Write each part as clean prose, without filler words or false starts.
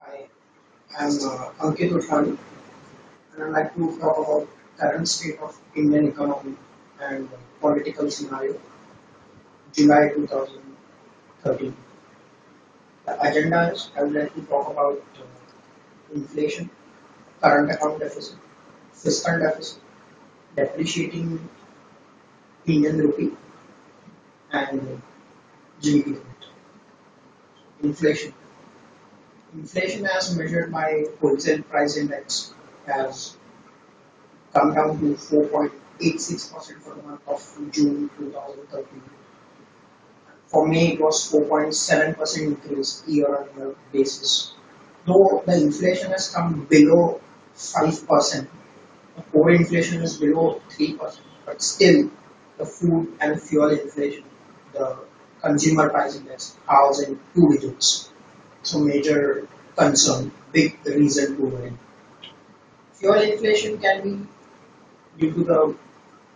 I am Ankit Vithalani, and I'd like to talk about current state of Indian economy and political scenario, July 2013. The agenda is I would like to talk about inflation, current account deficit, fiscal deficit, depreciating Indian rupee, and GDP growth. Inflation. Inflation as measured by wholesale price index has come down to 4.86% for the month of June 2013. For May, it was 4.7% increase year-on-year basis. Though the inflation has come below 5%, the core inflation is below 3%, but still the food and fuel inflation, the consumer price index, house in two digits. So major concern, big reason to worry. Fuel inflation can be due to the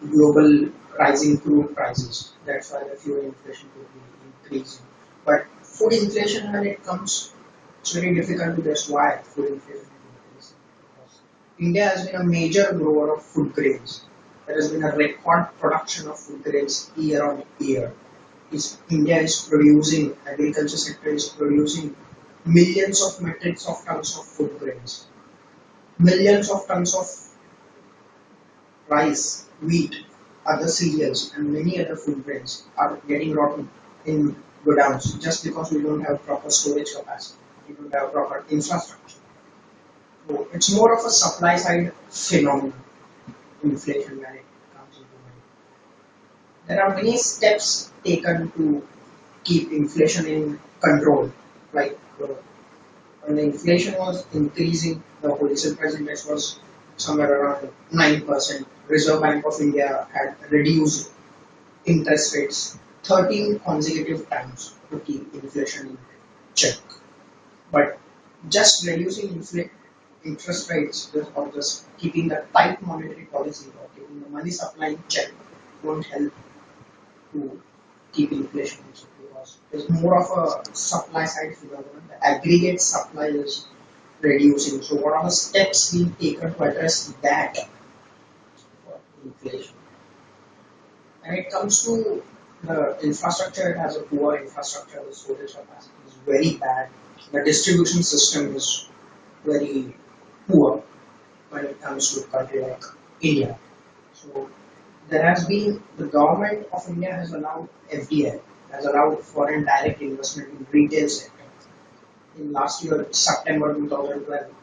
global rising crude prices. That's why the fuel inflation could be increasing. But food inflation, when it comes, it's very difficult to guess why food inflation is increasing. Because India has been a major grower of food grains. There has been a record production of food grains year on year. India is producing, agriculture sector is producing millions of metric of tons of food grains, millions of tons of rice, wheat, other cereals, and many other food grains are getting rotten in godowns just because we don't have proper storage capacity, we don't have proper infrastructure. So it's more of a supply side phenomenon, inflation when it comes into money. There are many steps taken to keep inflation in control, like when the inflation was increasing, the wholesale price index was somewhere around 9%. Reserve Bank of India had reduced interest rates 13 consecutive times to keep inflation in check. But just reducing interest rates or just keeping the tight monetary policy or keeping the money supply in check won't help to keep inflation in check because there's more of a supply side phenomenon. The aggregate supply is reducing. So what are the steps being taken to address that for inflation? When it comes to the infrastructure, it has a poor infrastructure. The storage capacity is very bad. The distribution system is very poor when it comes to a country like India. So there has been, the government of India has allowed FDI, has allowed foreign direct investment in retail sector. In last year, September 2012,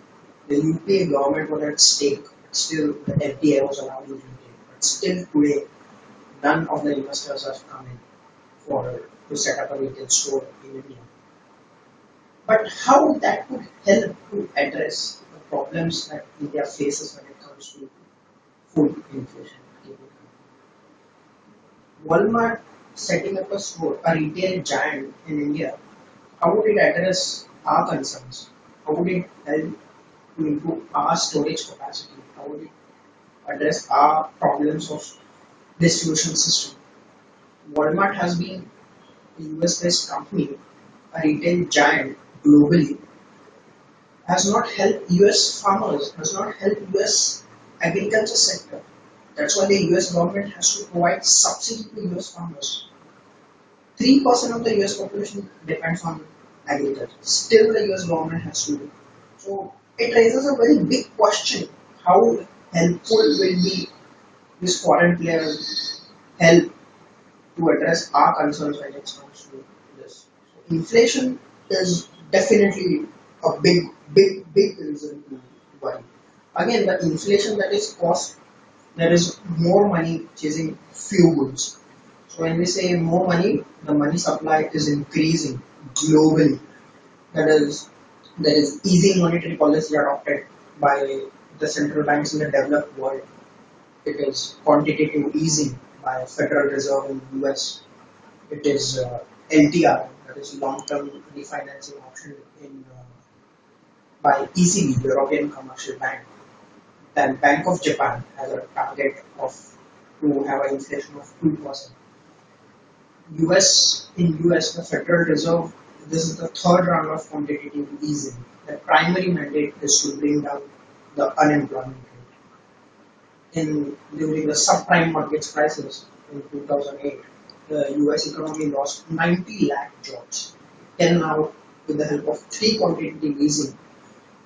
the UPA government was at stake. Still, the FDI was allowed in retail. But still today, none of the investors have come in to set up a retail store in India. But how that could help to address the problems that India faces when it comes to food inflation? Walmart setting up a store, a retail giant in India, how would it address our concerns? How would it help to improve our storage capacity? How would it address our problems of distribution system? Walmart has been a US-based company, a retail giant globally, has not helped US farmers, has not helped US agriculture sector. That's why the US government has to provide subsidy to US farmers. 3% of the US population depends on agriculture. Still the US government has to do. So it raises a very big question. How helpful will be this foreign players help to address our concerns when it comes to this? So inflation is definitely a big reason to worry. Again, the inflation that is caused, there is more money chasing few goods. So when we say more money, the money supply is increasing globally. That is, there is easing monetary policy adopted by the central banks in the developed world. It is quantitative easing by Federal Reserve in the US. It is LTR, that is long-term refinancing option by ECB, European Commercial Bank. Then Bank of Japan has a target of to have an inflation of 2%. US, the Federal Reserve This is the third round of quantitative easing. The primary mandate is to bring down the unemployment rate. During the subprime mortgage crisis in 2008, the US economy lost 90 lakh jobs. Till now, with the help of three quantitative easing,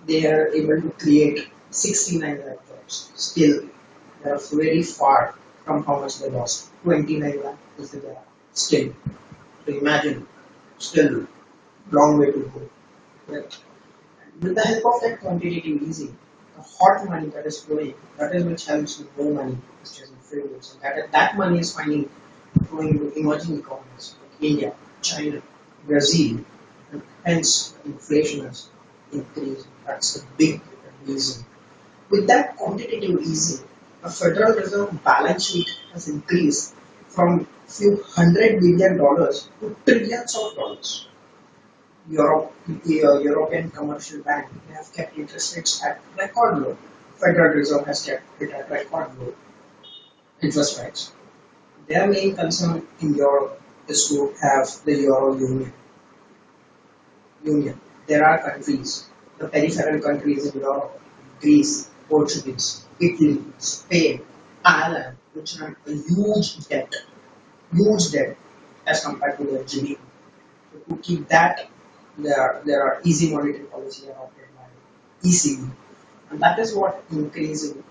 they are able to create 69 lakh jobs. Still, they are very far from how much they lost. 29 lakh is the gap. Still, so imagine, still long way to go. Right? With the help of that quantitative easing, the hot money that is flowing, that is which helps with more money, which is in favors. And that money is flowing into emerging economies like India, China, Brazil, and hence inflation has increased. That's the big reason. With that quantitative easing, the Federal Reserve balance sheet has increased from few $100 billion to trillions of dollars. European Commercial Bank, they have kept interest rates at record low. Federal Reserve has kept it at record low interest rates. Their main concern in Europe is to have the Euro Union. There are countries, the peripheral countries in Europe, Greece, Portugal, Italy, Spain, Ireland, which have a huge debt as compared to their GDP. So to keep that, there are easy monetary policy adopted by ECB, and that is what increasing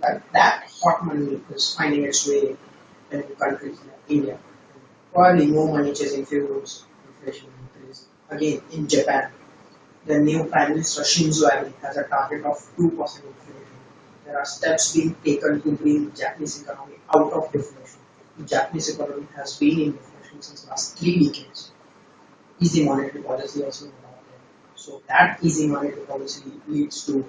that hot money is finding its way in countries like India. Probably more money chasing fuels, inflation increase. Again, in Japan, the new Prime Minister Shinzo Abe has a target of 2% inflation. There are steps being taken to bring the Japanese economy out of deflation. The Japanese economy has been in deflation since last 3 decades. Easy monetary policy also adopted. So that easy monetary policy leads to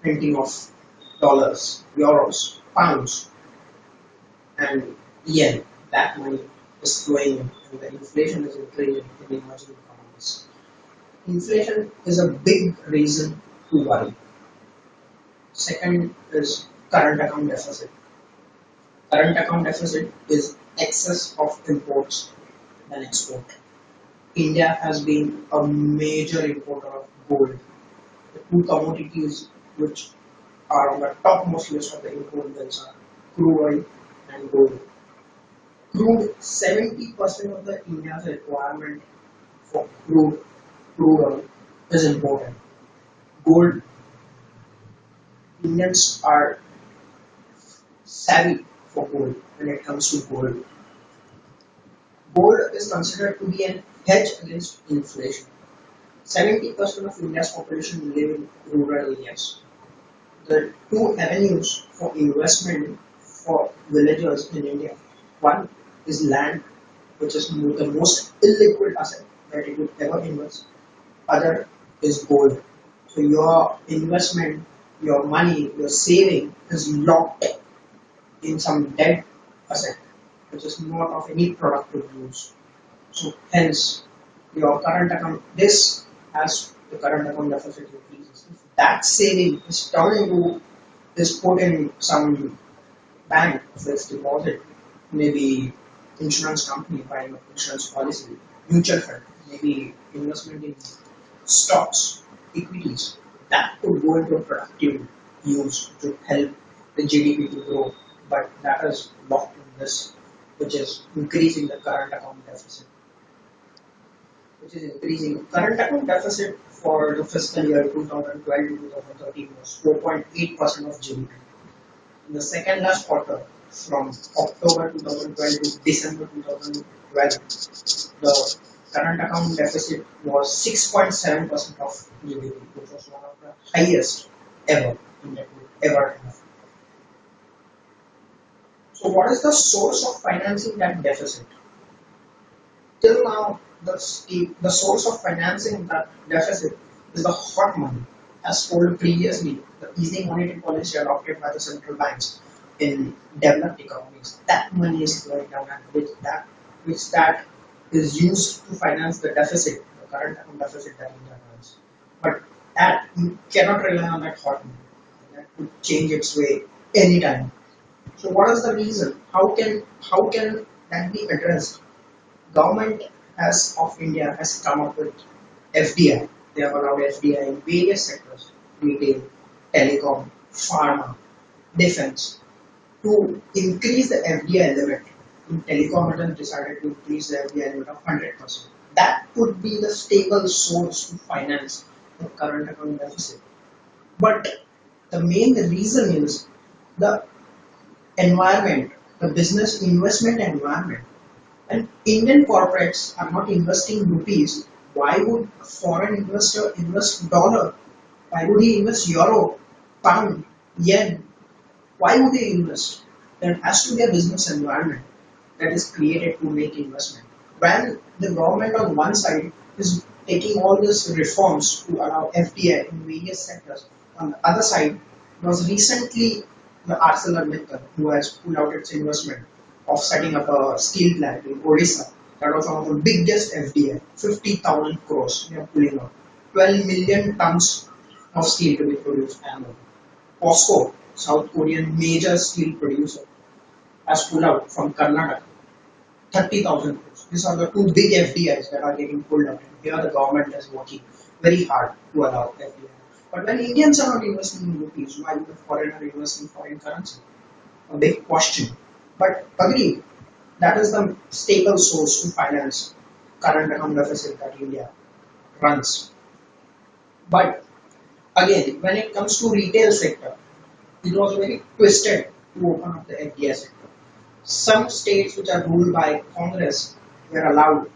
printing of dollars, euros, pounds, and yen. That money is flowing in, and the inflation is increasing in the emerging economies. Inflation is a big reason to worry. Second is current account deficit. Current account deficit is excess of imports than export. India has been a major importer of gold. The two commodities which are on the topmost list of the import bills are crude oil and gold. Crude, 70% of the India's requirement for crude oil is imported. Gold, Indians are savvy for gold when it comes to gold. Gold is considered to be an hedge against inflation. 70% of India's population live in rural areas. The two avenues for investment for villagers in India, one is land, which is the most illiquid asset that you could ever invest. Other is gold. So your investment, your money, your saving is locked in some dead asset, which is not of any productive use. So hence, your current account, this as the current account deficit increases. If that saving is turned into, is put in some bank, fixed deposit, maybe insurance company buying insurance policy, mutual fund, maybe investment in stocks, equities, that could go into a productive use to help the GDP to grow. But that is locked in this, which is increasing the current account deficit. Current account deficit for the fiscal year 2012 to 2013 was 4.8% of GDP. In the second last quarter, from October 2012 to December 2012, the current account deficit was 6.7% of GDP, which was one of the highest ever in that we ever have. So, what is the source of financing that deficit? Till now, the source of financing that deficit is the hot money. As told previously, the easy monetary policy adopted by the central banks in developed economies, that money is flowing down, and which that is used to finance the deficit, the current account deficit that India has. But that you cannot rely on that hot money. That could change its way anytime. So what is the reason? How can that be addressed? Government has of India has come up with FDI. They have allowed FDI in various sectors: retail, telecom, pharma, defense. To increase the FDI limit, in telecom it has decided to increase the FDI limit of 100%. That could be the stable source to finance the current account deficit. But the main reason is the environment, the business investment environment. And Indian corporates are not investing rupees. Why would a foreign investor invest dollar? Why would he invest euro, pound, yen? Why would they invest? There has to be a business environment that is created to make investment. When the government on one side is taking all these reforms to allow FDI in various sectors, on the other side was recently the ArcelorMittal who has pulled out its investment of setting up a steel plant in Odisha. That was one of the biggest FDI, 50,000 crores they are pulling out. 12 million tons of steel to be produced annually. POSCO, South Korean major steel producer, has pulled out from Karnataka 30,000 crores. These are the two big FDIs that are getting pulled out. Here the government is working very hard to allow FDI. But when Indians are not investing in rupees, why would a foreigner invest in foreign currency? A big question. But agree, that is the stable source to finance current account deficit that India runs. But again, when it comes to retail sector, it was very twisted to open up the FDI sector. Some states which are ruled by Congress had allowed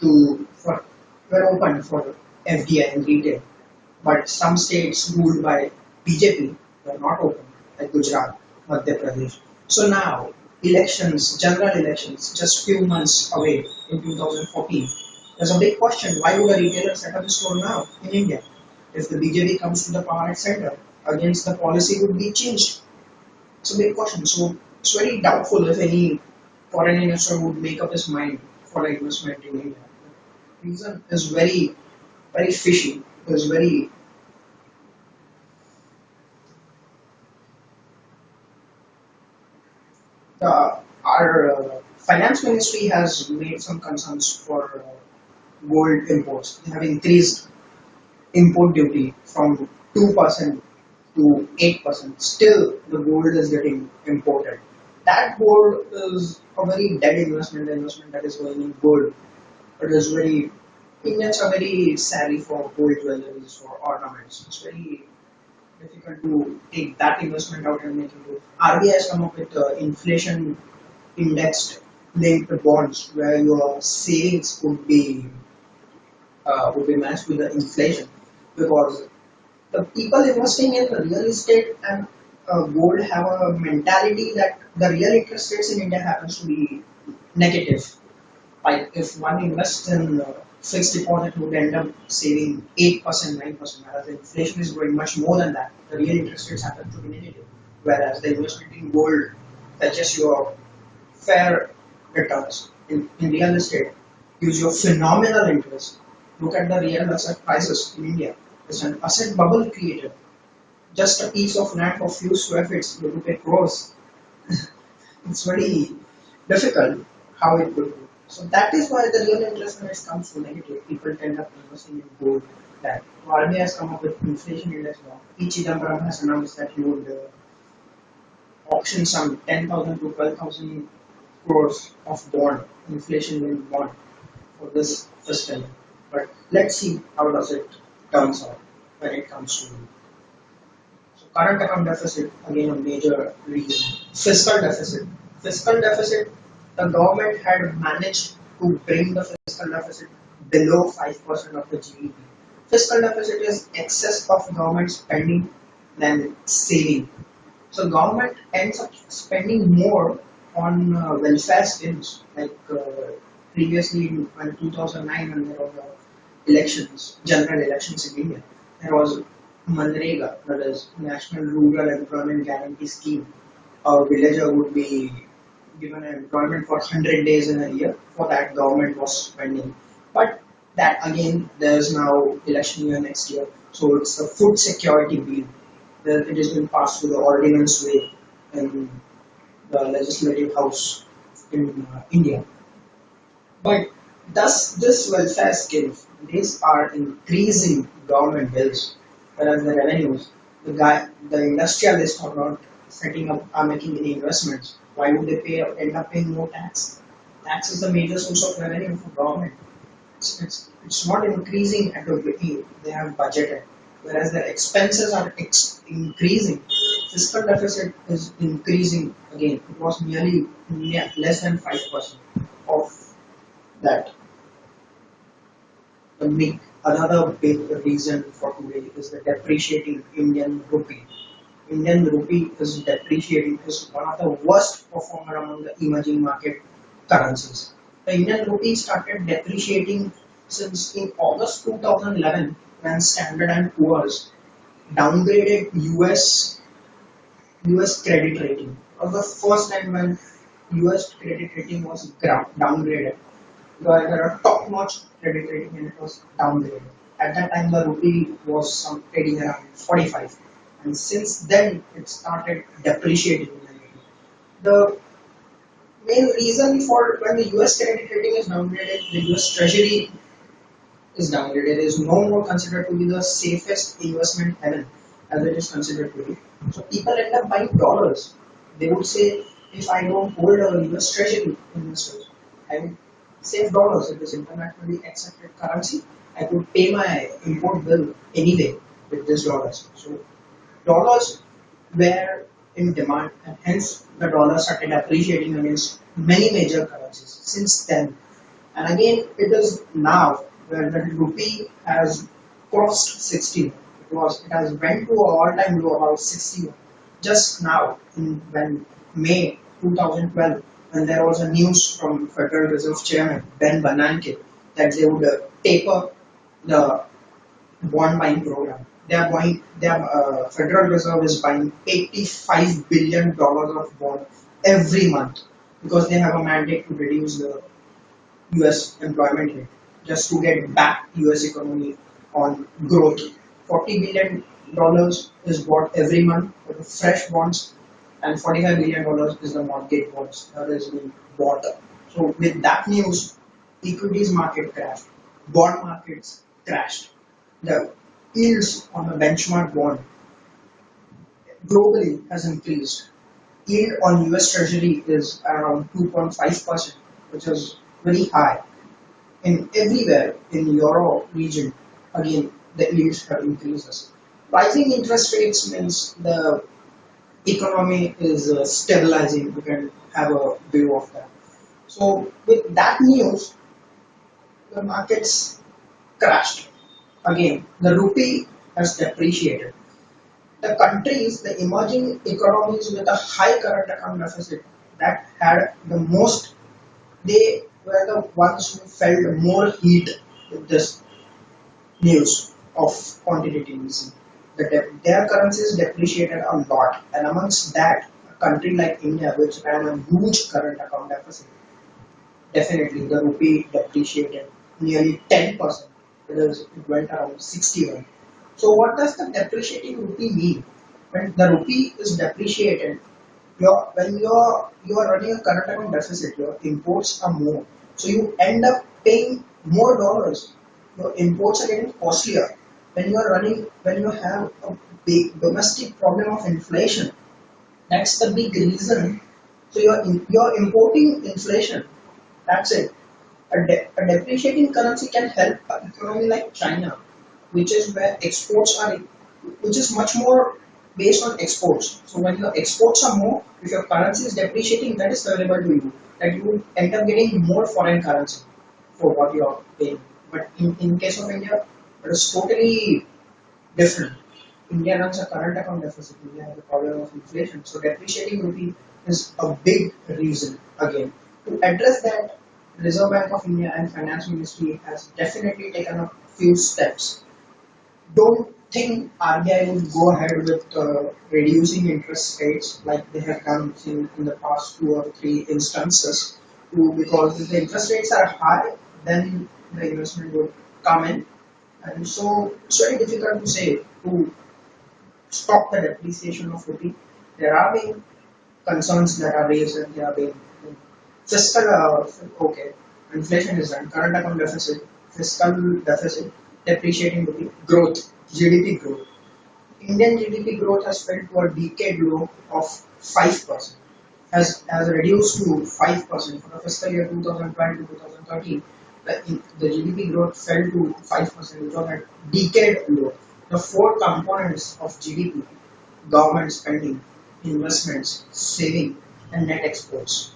were open for FDI in retail, but some states ruled by BJP were not open, like Gujarat, Madhya Pradesh. So now elections, general elections, just few months away in 2014. There's a big question: why would a retailer set up a store now in India? If the BJP comes to the power at center, against the policy would be changed. It's a big question. So it's very doubtful if any foreign investor would make up his mind for an investment in India. The reason is very, very fishy. It's very our finance ministry has made some concerns for gold imports. They have increased import duty from 2% to 8%. Still, the gold is getting imported. That gold is a very dead investment that is going in gold. It is very, Indians are very savvy for gold jewelries, for ornaments. It's very difficult to take that investment out and make it good. RBI has come up with inflation indexed linked bonds where your savings would be matched with the inflation, because the people investing in real estate and gold have a mentality that the real interest rates in India happens to be negative. Like if one invests in fixed deposit, would end up saving 8%, 9%, whereas the inflation is growing much more than that. The real interest rates happen to be negative. Whereas the investment in gold fetches your fair returns. In real estate, gives you phenomenal interest. Look at the real asset prices in India. It's an asset bubble created. Just a piece of land for few square feet, you have to pay crores. It's very difficult how it could be. So that is why the real interest rates comes to negative. People tend up investing in gold. That RBI has come up with inflation index now. P. Chidambaram has announced that he would auction some 10,000 to 12,000 crores of bond, inflation linked bond for this fiscal year. But let's see how does it turns out when it comes to. So current account deficit, again a major reason. Fiscal deficit. Fiscal deficit, the government had managed to bring the fiscal deficit below 5% of the GDP. Fiscal deficit is excess of government spending than saving. So government ends up spending more on welfare schemes, like previously in 2009 when there were elections, general elections in India, there was Manrega, that is National Rural Employment Guarantee Scheme. A villager would be given employment for 100 days in a year. For that, government was spending. But that again, there's now election year next year, so it's the food security bill. It has been passed through the ordinance way in the legislative house in India. But thus this welfare schemes, these are increasing government bills, whereas the revenues, the industrialists are not setting up, are making any investments. Why would they end up paying more tax? Tax is the major source of revenue for government. It's not increasing at the rate they have budgeted, whereas their expenses are increasing. Fiscal deficit is increasing again. It was nearly less than 5% of that. Another big reason for today is the depreciating Indian rupee. Indian rupee is depreciating, is one of the worst performer among the emerging market currencies. The Indian rupee started depreciating since in August 2011 when Standard and Poor's downgraded US credit rating. It was the first time when US credit rating was downgraded. Had a top-notch credit rating and it was downgraded. At that time, the rupee was some trading around 45, and since then it started depreciating. The main reason for when the US credit rating is downgraded, the US Treasury is downgraded, is no more considered to be the safest investment haven as it is considered to be. So people end up buying dollars. They would say, if I don't hold a US Treasury investors, I would save dollars. It is internationally accepted currency. I could pay my import bill anyway with this dollars. So dollars were in demand and hence the dollar started appreciating against many major currencies since then. And again, it is now where the rupee has crossed 60. It has went to an all-time low about 61. Just now, in when May 2012, when there was a news from Federal Reserve Chairman Ben Bernanke that they would taper the bond buying program. Their Federal Reserve is buying $85 billion of bond every month because they have a mandate to reduce the US employment rate just to get back US economy on growth. $40 billion is bought every month for the fresh bonds and $45 billion is the mortgage bonds that is being bought. So with that news, equities market crashed, bond markets crashed. The yields on a benchmark bond globally has increased. Yield on US Treasury is around 2.5%, which is very high. In everywhere in Euro region, again, the yields have increased. Rising interest rates means the economy is stabilizing. You can have a view of that. So with that news, the markets crashed. Again, the rupee has depreciated. The countries, the emerging economies with a high current account deficit that had the most, they were the ones who felt more heat with this news of quantitative easing. Their currencies depreciated a lot, and amongst that, a country like India, which ran a huge current account deficit, definitely the rupee depreciated nearly 10%, because it went around 61. So, what does the depreciating rupee mean? When the rupee is depreciated, when you're running a current account deficit, your imports are more. So you end up paying more dollars. Your imports are getting costlier. When you have a big domestic problem of inflation, that's the big reason. So you're importing inflation. That's it. A depreciating currency can help an economy like China, which is where exports are, which is much more based on exports. So when your exports are more, if your currency is depreciating, that is available to you. That you will end up getting more foreign currency for what you are paying. But in case of India, it is totally different. India runs a current account deficit. India has a problem of inflation. So depreciating rupee is a big reason again. To address that, Reserve Bank of India and Finance Ministry has definitely taken a few steps. Don't think RBI would go ahead with reducing interest rates like they have done in the past 2 or 3 instances. Because if the interest rates are high, then the investment would come in. And so it's very difficult to say to stop the depreciation of rupee. There are concerns that are raised and they are being fiscal okay, inflation is done, current account deficit, fiscal deficit, depreciating rupee, growth, GDP growth. Indian GDP growth has fell to a decade low of 5%, has reduced to 5% for the fiscal year 2012 to 2013. The GDP growth fell to 5%, which was a decade low. The four components of GDP: government spending, investments, saving, and net exports.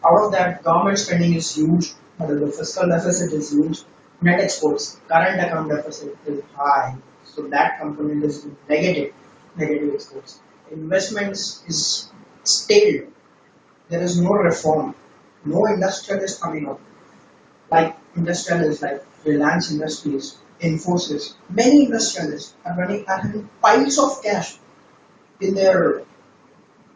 Out of that, government spending is huge, but the fiscal deficit is huge. Net exports, current account deficit is high, so that component is negative exports. Investments is stale. There is no reform. No industrialist coming up. Like industrialists like Reliance Industries, Infosys, many industrialists are having piles of cash in their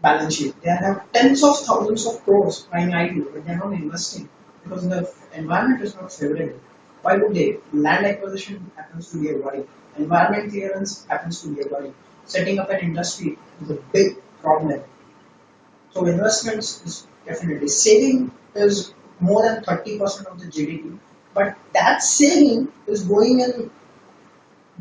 balance sheet. They have tens of thousands of crores buying IPO, but they are not investing because the environment is not favorable. Why would they? Land acquisition happens to be a worry. Environment clearance happens to be a worry. Setting up an industry is a big problem. So investments is definitely saving is more than 30% of the GDP, but that saving is going in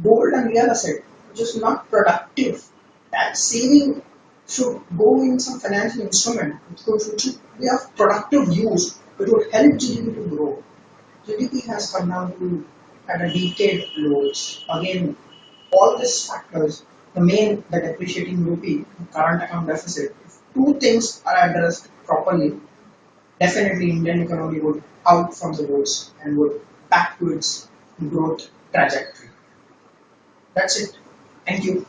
gold and real estate, which is not productive. That saving should go in some financial instrument, which should be of productive use, which would help GDP to grow. GDP has come down to at a decade lows. Again, all these factors, the depreciating rupee, the current account deficit, if two things are addressed properly, definitely Indian economy would out from the woods and would back to its growth trajectory. That's it. Thank you.